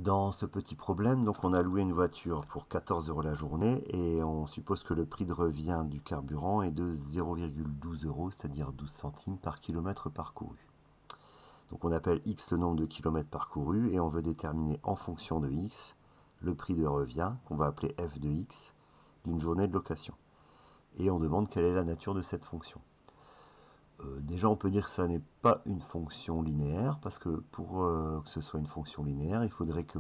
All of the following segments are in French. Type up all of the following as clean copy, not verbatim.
Dans ce petit problème, donc on a loué une voiture pour 14 € la journée et on suppose que le prix de revient du carburant est de 0,12 €, c'est-à-dire 12 centimes par kilomètre parcouru. Donc on appelle X le nombre de kilomètres parcourus et on veut déterminer en fonction de X le prix de revient, qu'on va appeler f de X, d'une journée de location. Et on demande quelle est la nature de cette fonction. Déjà on peut dire que ça n'est pas une fonction linéaire, parce que pour que ce soit une fonction linéaire, il faudrait que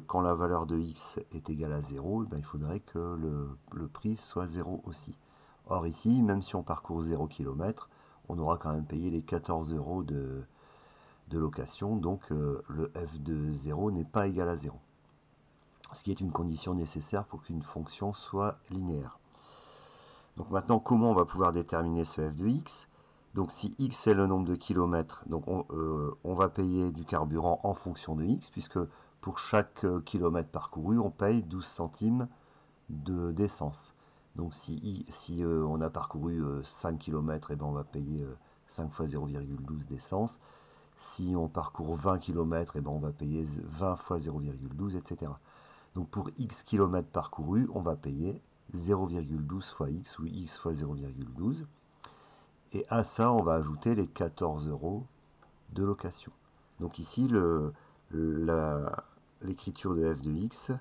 quand la valeur de x est égale à 0, il faudrait que le prix soit 0 aussi. Or ici, même si on parcourt 0 km, on aura quand même payé les 14 € de location, donc le f de 0 n'est pas égal à 0. Ce qui est une condition nécessaire pour qu'une fonction soit linéaire. Donc maintenant, comment on va pouvoir déterminer ce f de x? Donc si x est le nombre de kilomètres, donc on va payer du carburant en fonction de x, puisque pour chaque kilomètre parcouru, on paye 12 centimes d'essence. Donc si on a parcouru 5 km, et ben on va payer 5 fois 0,12 d'essence. Si on parcourt 20 km, et ben on va payer 20 fois 0,12, etc. Donc pour x km parcouru, on va payer 0,12 fois x, ou x fois 0,12. Et à ça, on va ajouter les 14 € de location. Donc ici, l'écriture de f de x,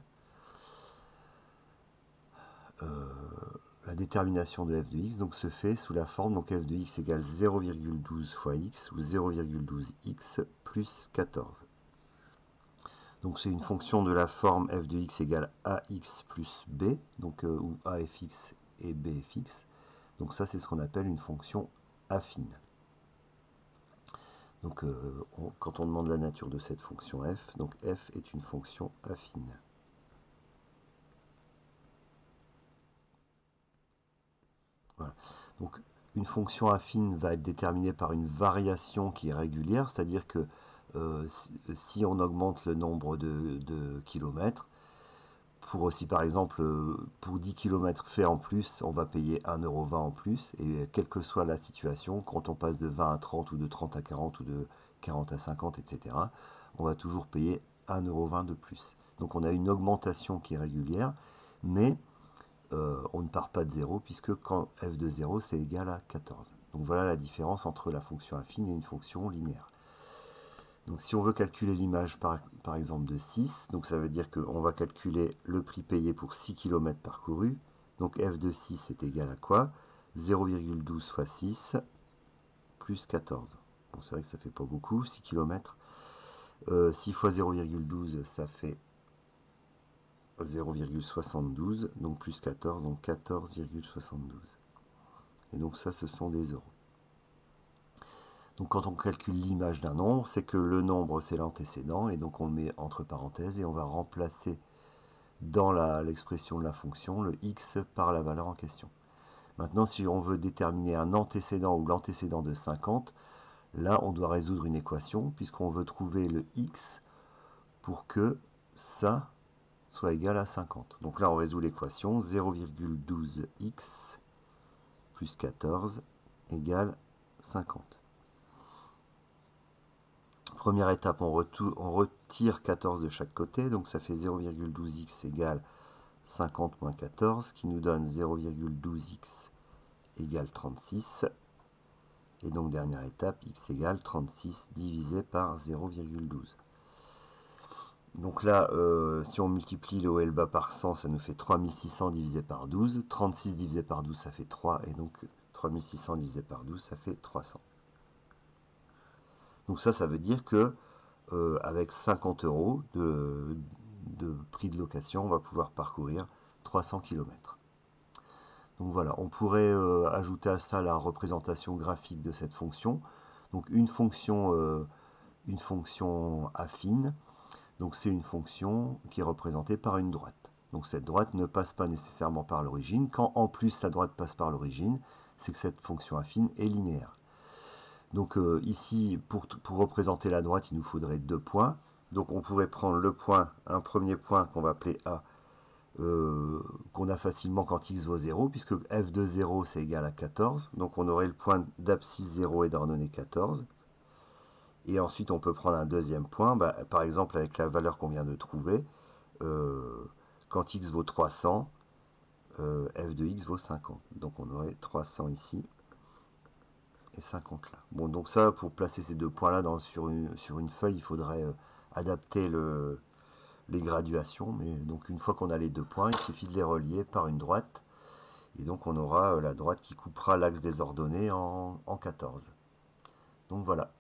la détermination de f de x donc, se fait sous la forme donc f de x égale 0,12 fois x, ou 0,12x plus 14. Donc c'est une fonction de la forme f de x égale ax plus b, donc, où a est fixe et b est fixe. Donc ça, c'est ce qu'on appelle une fonction affine. Donc quand on demande la nature de cette fonction f, donc f est une fonction affine. Voilà. Donc une fonction affine va être déterminée par une variation qui est régulière, c'est-à-dire que si on augmente le nombre de kilomètres, si par exemple pour 10 km fait en plus, on va payer 1,20 € en plus, et quelle que soit la situation, quand on passe de 20 à 30 ou de 30 à 40 ou de 40 à 50, etc., on va toujours payer 1,20 € de plus. Donc on a une augmentation qui est régulière, mais on ne part pas de 0, puisque quand f de 0 c'est égal à 14. Donc voilà la différence entre la fonction affine et une fonction linéaire. Donc si on veut calculer l'image par exemple de 6, donc ça veut dire qu'on va calculer le prix payé pour 6 km parcourus. Donc f de 6 est égal à quoi? 0,12 fois 6 plus 14. Bon, c'est vrai que ça fait pas beaucoup, 6 km. 6 fois 0,12, ça fait 0,72, donc plus 14, donc 14,72. Et donc ça, ce sont des euros. Donc quand on calcule l'image d'un nombre, c'est que le nombre c'est l'antécédent, et donc on le met entre parenthèses et on va remplacer dans l'expression de la fonction le x par la valeur en question. Maintenant, si on veut déterminer un antécédent ou l'antécédent de 50, là on doit résoudre une équation, puisqu'on veut trouver le x pour que ça soit égal à 50. Donc là on résout l'équation 0,12x plus 14 égale 50. Première étape, on retire 14 de chaque côté, donc ça fait 0,12x égale 50 moins 14, qui nous donne 0,12x égale 36. Et donc dernière étape, x égale 36 divisé par 0,12. Donc là, si on multiplie le haut et le bas par 100, ça nous fait 3600 divisé par 12. 36 divisé par 12, ça fait 3. Et donc 3600 divisé par 12, ça fait 300. Donc ça veut dire que avec 50 € de prix de location, on va pouvoir parcourir 300 km. Donc voilà, on pourrait ajouter à ça la représentation graphique de cette fonction. Donc une fonction affine, donc c'est une fonction qui est représentée par une droite. Donc cette droite ne passe pas nécessairement par l'origine. Quand en plus la droite passe par l'origine, c'est que cette fonction affine est linéaire. Donc ici, pour représenter la droite, il nous faudrait 2 points. Donc on pourrait prendre un premier point qu'on va appeler A, qu'on a facilement quand x vaut 0, puisque f de 0 c'est égal à 14. Donc on aurait le point d'abscisse 0 et d'ordonnée 14. Et ensuite, on peut prendre un deuxième point, par exemple avec la valeur qu'on vient de trouver. Quand x vaut 300, f de x vaut 50. Donc on aurait 300 ici et 50 là. Bon, donc ça, pour placer ces deux points là sur une feuille, il faudrait adapter les graduations. Mais donc une fois qu'on a les deux points, il suffit de les relier par une droite. Et donc on aura la droite qui coupera l'axe des ordonnées en 14. Donc voilà.